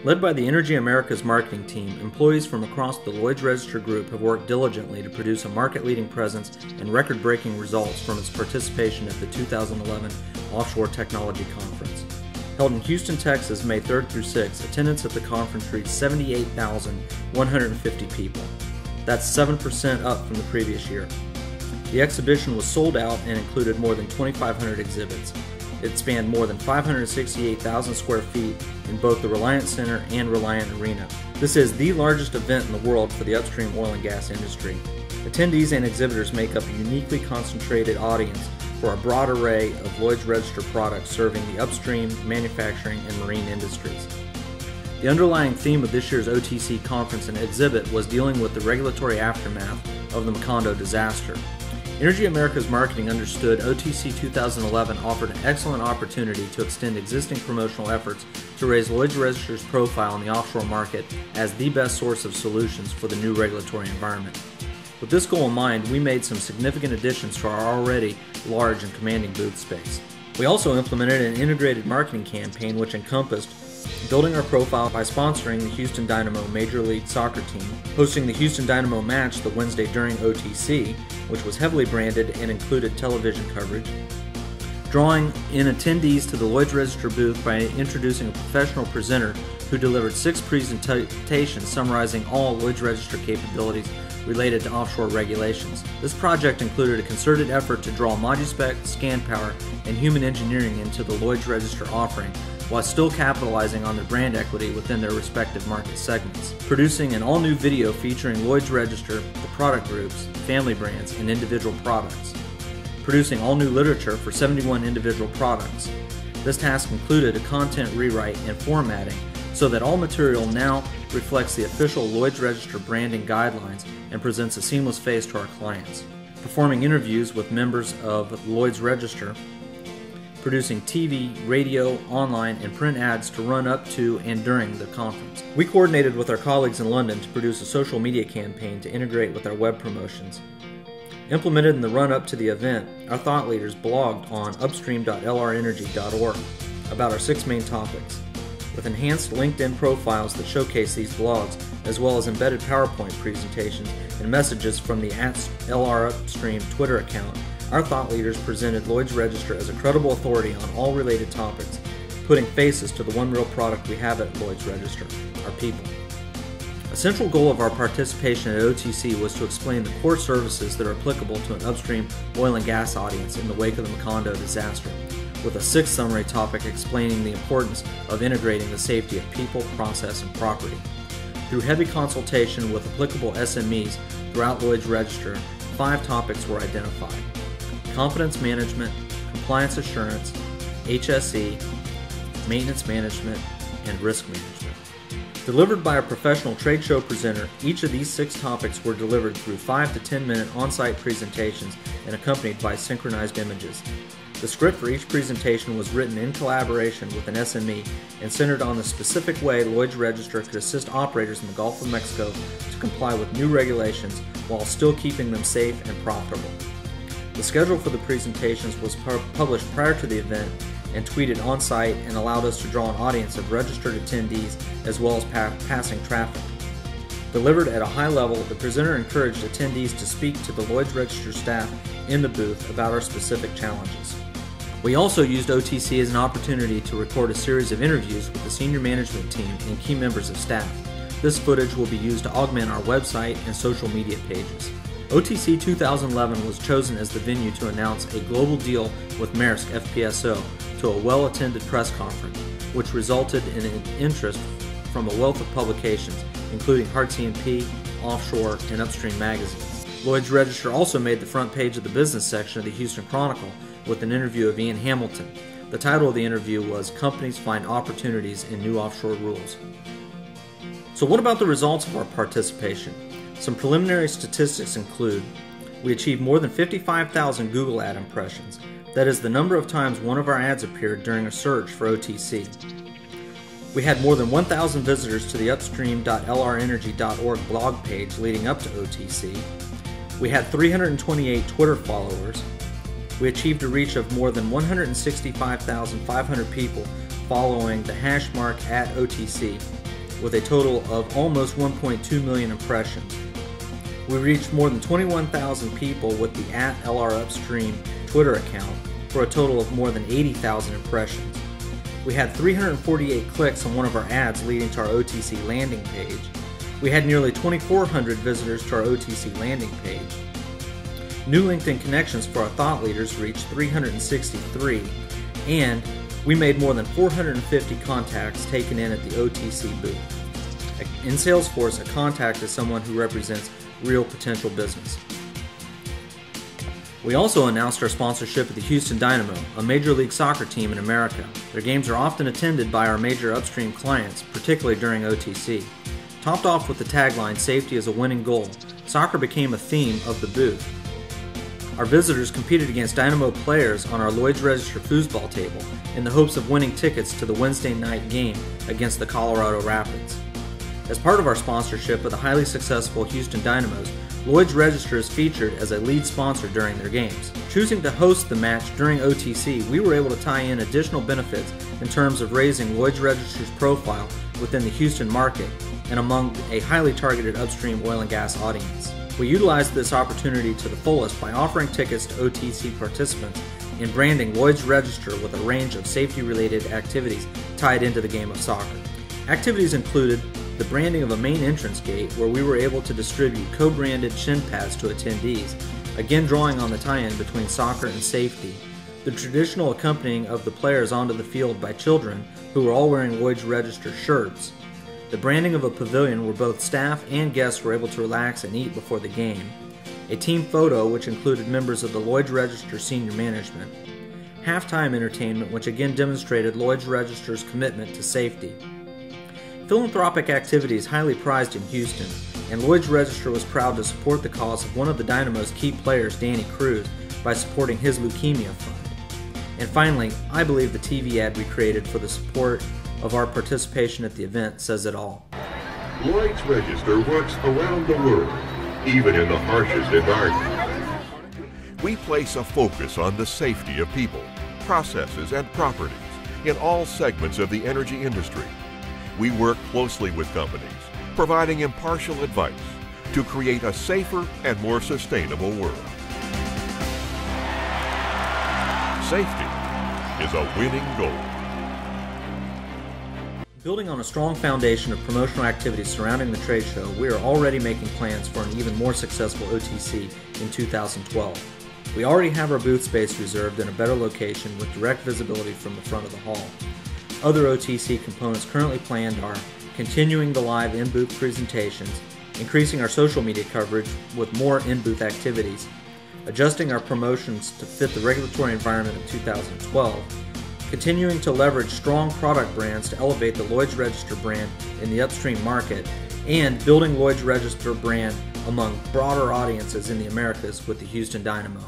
Led by the Energy Americas marketing team, employees from across the Lloyd's Register Group have worked diligently to produce a market-leading presence and record-breaking results from its participation at the 2011 Offshore Technology Conference. Held in Houston, Texas, May 3rd through 6th, attendance at the conference reached 78,150 people. That's 7% up from the previous year. The exhibition was sold out and included more than 2,500 exhibits. It spanned more than 568,000 square feet in both the Reliant Center and Reliant Arena. This is the largest event in the world for the upstream oil and gas industry. Attendees and exhibitors make up a uniquely concentrated audience for a broad array of Lloyd's Register products serving the upstream, manufacturing, and marine industries. The underlying theme of this year's OTC conference and exhibit was dealing with the regulatory aftermath of the Macondo disaster. Energy Americas Marketing understood OTC 2011 offered an excellent opportunity to extend existing promotional efforts to raise Lloyd's Register's profile in the offshore market as the best source of solutions for the new regulatory environment. With this goal in mind, we made some significant additions to our already large and commanding booth space. We also implemented an integrated marketing campaign which encompassed building our profile by sponsoring the Houston Dynamo Major League Soccer team, hosting the Houston Dynamo match the Wednesday during OTC, which was heavily branded and included television coverage, drawing in attendees to the Lloyd's Register booth by introducing a professional presenter who delivered 6 presentations summarizing all Lloyd's Register capabilities related to offshore regulations. This project included a concerted effort to draw ModuSpec, ScanPower, and human engineering into the Lloyd's Register offering, while still capitalizing on their brand equity within their respective market segments. Producing an all-new video featuring Lloyd's Register, the product groups, family brands, and individual products. Producing all-new literature for 71 individual products. This task included a content rewrite and formatting so that all material now reflects the official Lloyd's Register branding guidelines and presents a seamless face to our clients. Performing interviews with members of Lloyd's Register, producing TV, radio, online, and print ads to run up to and during the conference. We coordinated with our colleagues in London to produce a social media campaign to integrate with our web promotions. Implemented in the run-up to the event, our thought leaders blogged on upstream.lrenergy.org about our 6 main topics, with enhanced LinkedIn profiles that showcase these blogs, as well as embedded PowerPoint presentations and messages from the @LRUpstream Twitter account. Our thought leaders presented Lloyd's Register as a credible authority on all related topics, putting faces to the one real product we have at Lloyd's Register, our people. A central goal of our participation at OTC was to explain the core services that are applicable to an upstream oil and gas audience in the wake of the Macondo disaster, with a 6th summary topic explaining the importance of integrating the safety of people, process, and property. Through heavy consultation with applicable SMEs throughout Lloyd's Register, 5 topics were identified: competence management, compliance assurance, HSE, maintenance management, and risk management. Delivered by a professional trade show presenter, each of these 6 topics were delivered through 5 to 10 minute on-site presentations and accompanied by synchronized images. The script for each presentation was written in collaboration with an SME and centered on the specific way Lloyd's Register could assist operators in the Gulf of Mexico to comply with new regulations while still keeping them safe and profitable. The schedule for the presentations was published prior to the event and tweeted on-site and allowed us to draw an audience of registered attendees as well as passing traffic. Delivered at a high level, the presenter encouraged attendees to speak to the Lloyd's Register staff in the booth about our specific challenges. We also used OTC as an opportunity to record a series of interviews with the senior management team and key members of staff. This footage will be used to augment our website and social media pages. OTC 2011 was chosen as the venue to announce a global deal with Maersk FPSO to a well-attended press conference, which resulted in an interest from a wealth of publications, including Hart C&P, Offshore, and Upstream magazines. Lloyd's Register also made the front page of the business section of the Houston Chronicle with an interview of Ian Hamilton. The title of the interview was "Companies Find Opportunities in New Offshore Rules." So what about the results of our participation? Some preliminary statistics include: we achieved more than 55,000 Google ad impressions. That is the number of times one of our ads appeared during a search for OTC. We had more than 1,000 visitors to the upstream.lrenergy.org blog page leading up to OTC. We had 328 Twitter followers. We achieved a reach of more than 165,500 people following the #OTC. with a total of almost 1.2 million impressions. We reached more than 21,000 people with the @LRUpstream Twitter account for a total of more than 80,000 impressions. We had 348 clicks on one of our ads leading to our OTC landing page. We had nearly 2,400 visitors to our OTC landing page. New LinkedIn connections for our thought leaders reached 363, and we made more than 450 contacts taken in at the OTC booth. In Salesforce, a contact is someone who represents real potential business. We also announced our sponsorship of the Houston Dynamo, a Major League Soccer team in America. Their games are often attended by our major upstream clients, particularly during OTC. Topped off with the tagline, "Safety is a winning goal," soccer became a theme of the booth. Our visitors competed against Dynamo players on our Lloyd's Register foosball table in the hopes of winning tickets to the Wednesday night game against the Colorado Rapids. As part of our sponsorship of the highly successful Houston Dynamos, Lloyd's Register is featured as a lead sponsor during their games. Choosing to host the match during OTC, we were able to tie in additional benefits in terms of raising Lloyd's Register's profile within the Houston market and among a highly targeted upstream oil and gas audience. We utilized this opportunity to the fullest by offering tickets to OTC participants and branding Lloyd's Register with a range of safety-related activities tied into the game of soccer. Activities included the branding of a main entrance gate where we were able to distribute co-branded shin pads to attendees, again drawing on the tie-in between soccer and safety, the traditional accompanying of the players onto the field by children who were all wearing Lloyd's Register shirts, the branding of a pavilion where both staff and guests were able to relax and eat before the game, a team photo which included members of the Lloyd's Register senior management, halftime entertainment which again demonstrated Lloyd's Register's commitment to safety. Philanthropic activity is highly prized in Houston, and Lloyd's Register was proud to support the cause of one of the Dynamo's key players, Danny Cruz, by supporting his leukemia fund. And finally, I believe the TV ad we created for the support of our participation at the event says it all. Lloyd's Register works around the world, even in the harshest environments. We place a focus on the safety of people, processes, and properties in all segments of the energy industry. We work closely with companies, providing impartial advice to create a safer and more sustainable world. Safety is a winning goal. Building on a strong foundation of promotional activities surrounding the trade show, we are already making plans for an even more successful OTC in 2012. We already have our booth space reserved in a better location with direct visibility from the front of the hall. Other OTC components currently planned are continuing the live in-booth presentations, increasing our social media coverage with more in-booth activities, adjusting our promotions to fit the regulatory environment of 2012, continuing to leverage strong product brands to elevate the Lloyd's Register brand in the upstream market, and building Lloyd's Register brand among broader audiences in the Americas with the Houston Dynamo.